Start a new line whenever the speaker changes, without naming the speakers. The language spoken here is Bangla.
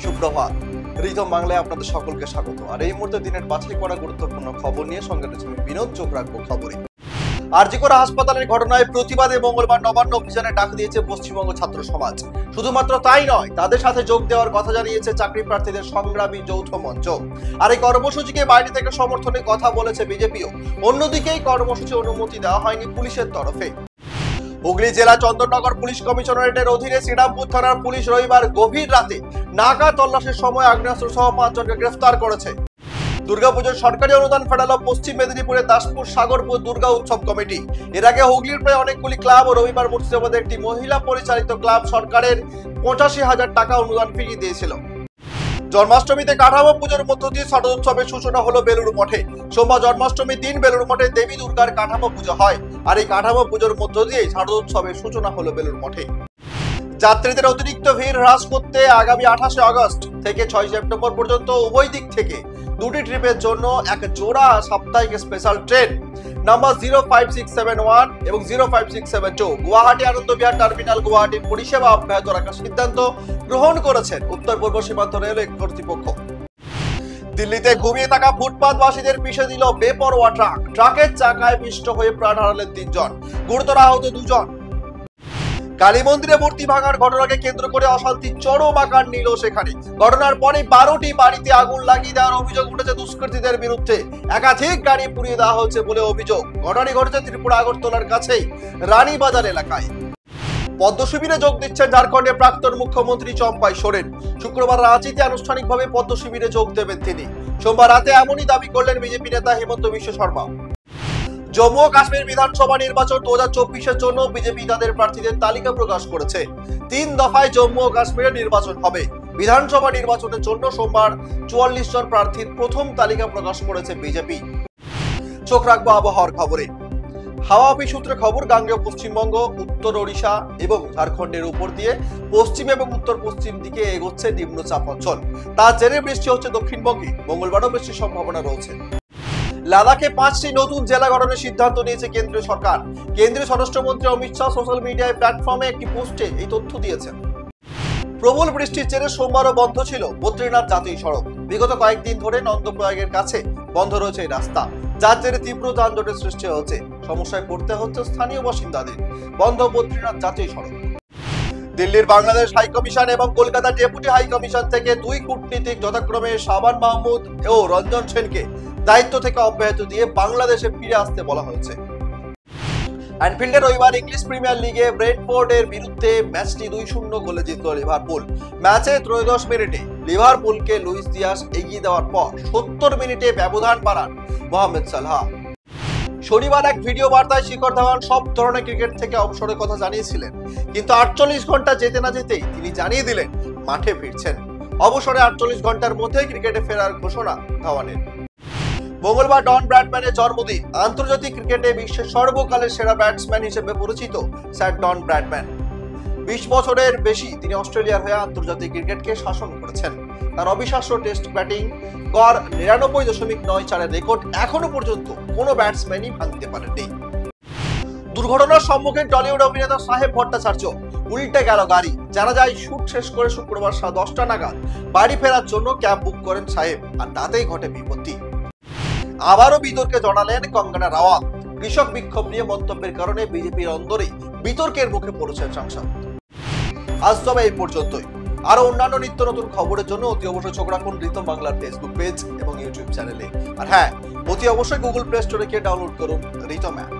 সুপ্রভাত। রিতম বাংলায় আপনাদের সকলকে স্বাগত। আর এই মুহূর্তে দিনের বাছাই করা গুরুত্বপূর্ণ খবর নিয়ে সঙ্গে রয়েছে বিনোদ। চোখ রাখবো খবরে। আরজি কর হাসপাতালের ঘটনায় প্রতিবাদে মঙ্গলবার নবান্ন অভিযানে ডাক দিয়েছে পশ্চিমবঙ্গ ছাত্র সমাজ। শুধুমাত্র তাই নয়, তাদের সাথে যোগ দেওয়ার কথা জানিয়েছে চাকরি প্রার্থীদের সংগ্রামী যৌথ মঞ্চ। আর এই কর্মসূচিকে বাইরে থেকে সমর্থনের কথা বলেছে বিজেপিও। অন্যদিকে এই কর্মসূচি অনুমতি দেওয়া হয়নি পুলিশের তরফে। হুগলি জেলা চন্দননগর পুলিশ কমিশনারেটের অধীনে শ্রীরামপুর থানার পুলিশ রবিবার গভীর রাতে নাকা তল্লাশির সময় আগ্নেয়াস্ত্র সহ 5 জনকে গ্রেফতার করেছে। দুর্গাপুজোর সরকারি অনুদান ফেরালো পশ্চিম মেদিনীপুরের দাসপুর সাগরপুর দুর্গা উৎসব কমিটি। এর আগে হুগলির প্রায় অনেকগুলি ক্লাব ও রবিবার মুর্শিদাবাদে একটি মহিলা পরিচালিত ক্লাব সরকারের 85,000 টাকা অনুদান ফিরিয়ে দিয়েছিল। জন্মাষ্টমীতে কাঠামো পুজোর মধ্য দিয়ে শারদোৎসবের সূচনা হলো বেলুড় মঠে। সোমবার জন্মাষ্টমীর দিন বেলুড় মঠে দেবী দুর্গার কাঠামো পুজো হয়। আর এই কাঠামো পুজোর মধ্য দিয়ে শারদোৎসবের সূচনা হলো বেলুড় মঠে। যাত্রীদের অতিরিক্ত ভিড় হ্রাস করতে আগামী 28 আগস্ট থেকে 6 সেপ্টেম্বর পর্যন্ত উভয় দিক থেকে দুটি ট্রিপের জন্য এক জোড়া সাপ্তাহিক স্পেশাল ট্রেন নাম্বার 05671 এবং 05672 গুয়াহাটি আনন্দ বিহার টার্মিনাল গুয়াহাটির পরিষেবা অব্যাহত রাখার সিদ্ধান্ত গ্রহণ করেছেন উত্তর পূর্ব সীমান্ত রেল কর্তৃপক্ষ। দিল্লিতে ঘুমিয়ে থাকা ফুটপাতবাসীদের পিষে দিল বেপরোয়া ট্রাক। ট্রাকের চাকায় পিষ্ট হয়ে প্রাণ হারালেন 3 জন, গুরুতর আহত 2 জন। কালী মন্দিরে মূর্তি ভাঙার ঘটনাকে কেন্দ্র করে অশান্তি চরম আকার নিল সেখানে। ঘটনার পরে 12টি বাড়িতে আগুন লাগিয়ে দেওয়ার অভিযোগ উঠেছে দুষ্কৃতীদের বিরুদ্ধে। একাধিক গাড়ি পুড়িয়ে দেওয়া হয়েছে বলে অভিযোগ। ঘটনাটি ঘটেছে ত্রিপুরা আগরতলার কাছেই রানীবাজার এলাকায়। পদ্ম শিবিরে যোগ দিচ্ছেন ঝাড়খণ্ডের প্রাক্তন মুখ্যমন্ত্রী চম্পাই সোরেন। শুক্রবার রাঁচিতে আনুষ্ঠানিকভাবে পদ্ম শিবিরে যোগ দেবেন তিনি। সোমবার রাতে এমনই দাবি করলেন বিজেপি নেতা হিমন্ত বিশ্ব শর্মা। জম্মু ও কাশ্মীর বিধানসভা নির্বাচন 2024-এর জন্য বিজেপি তাদের প্রার্থীদের তালিকা প্রকাশ করেছে। 3 দফায় জম্মু ও কাশ্মীরে নির্বাচন হবে। বিধানসভা নির্বাচনের জন্য সোমবার 44 জন প্রার্থীর প্রথম তালিকা প্রকাশ করেছে বিজেপি। চোখ রাখবো আবহাওয়ার খবরে। হাওয়া অফিস সূত্রে খবর, গাঙ্গেয় পশ্চিমবঙ্গ, উত্তর ওড়িশা এবং ঝাড়খণ্ডের উপর দিয়ে পশ্চিম এবং উত্তর পশ্চিম দিকে এগোচ্ছে নিম্নচাপ অঞ্চল। তার জেরে বৃষ্টি হচ্ছে দক্ষিণবঙ্গে। মঙ্গলবারও বৃষ্টির সম্ভাবনা রয়েছে। লাদাখে 5টি নতুন জেলা গঠনের সিদ্ধান্ত নিয়েছে কেন্দ্রীয় সরকার। কেন্দ্রীয় স্বরাষ্ট্রমন্ত্রী অমিত শাহ সোশ্যাল মিডিয়ায় প্ল্যাটফর্মে একটি পোস্টে এই তথ্য দিয়েছেন। প্রবল বৃষ্টির জেরে সোমবারও বন্ধ ছিল বদ্রীনাথ জাতীয় সড়ক। বিগত কয়েকদিন ধরে নন্দপ্রয়াগের কাছে বন্ধ রয়েছে এই রাস্তা, যার জেরে তীব্র যানজটের সৃষ্টি হচ্ছে। সমস্যায় পড়তে হচ্ছে স্থানীয় বাসিন্দাদের। বন্ধ বদ্রীনাথ জাতীয় সড়ক। দিল্লির বাংলাদেশ হাই কমিশন এবং কলকাতা ডেপুটি হাই কমিশন থেকে 2 কূটনীতিক যথাক্রমে শাবান মাহমুদ ও রঞ্জন সেনকে দায়িত্ব থেকে অব্যাহতি দিয়ে বাংলাদেশে ফিরে আসতে বলা হয়েছে। অ্যানফিল্ডে রবিবার ইংলিশ প্রিমিয়ার লিগে ব্রেন্টফোর্ডের বিরুদ্ধে ম্যাচটি 2-0 গোলে জিতল লিভারপুল। ম্যাচে 13 মিনিটে লিভারপুলকে লুইস দিয়াস এগিয়ে দেওয়ার পর 70 মিনিটে ব্যবধান বাড়ান মোহাম্মদ সালাহ। শনিবার এক ভিডিও বার্তায় শিখর ধাওয়ান সব ধরনের ক্রিকেট থেকে অবসরের কথা জানিয়েছিলেন, কিন্তু 48 ঘন্টা যেতে না যেতেই তিনি জানিয়ে দিলেন মাঠে ফিরছেন। অবসরে 48 ঘন্টার মধ্যে ক্রিকেটে ফেরার ঘোষণা ধাওয়ানের। মঙ্গলবার ডন ব্র্যাডম্যানের জন্মদিন। আন্তর্জাতিক ক্রিকেটে বিশ্বের সর্বকালের সেরা ব্যাটসম্যান হিসেবে পরিচিত স্যার ডন ব্র্যাডম্যান। 20 বছরের বেশি তিনি অস্ট্রেলিয়ার হয়ে আন্তর্জাতিক ক্রিকেটকে শাসন করেছেন। তার অবিশ্বাস্য টেস্ট ব্যাটিং গড় 99.94 রেকর্ড এখনো পর্যন্ত কোনো ব্যাটসম্যানই ভাঙতে পারেননি। দুর্ঘটনার সম্মুখীন টলিউড অভিনেতা সাহেব ভট্টাচার্য। উল্টে গেল গাড়ি। জানা যায় শুট শেষ করে শুক্রবার 10টা নাগাদ বাড়ি ফেরার জন্য ক্যাব বুক করেন সাহেব, আর তাতেই ঘটে বিপত্তি। আবারও বিতর্কে জড়ালেন কঙ্গনা রাওয়াত। কৃষক বিক্ষোভ নিয়ে মন্তব্যের কারণে বিজেপির অন্দরে বিতর্কের মুখে পড়েছেন সাংসদ। আজ তবে এই পর্যন্তই। আরো অন্যান্য নিত্য নতুন খবরের জন্য অতি অবশ্যই চোখ রাখুন রিতম বাংলার ফেসবুক পেজ এবং ইউটিউব চ্যানেলে। আর হ্যাঁ, অতি অবশ্যই গুগল প্লে স্টোরে গিয়ে ডাউনলোড করুন রিতম অ্যাপ।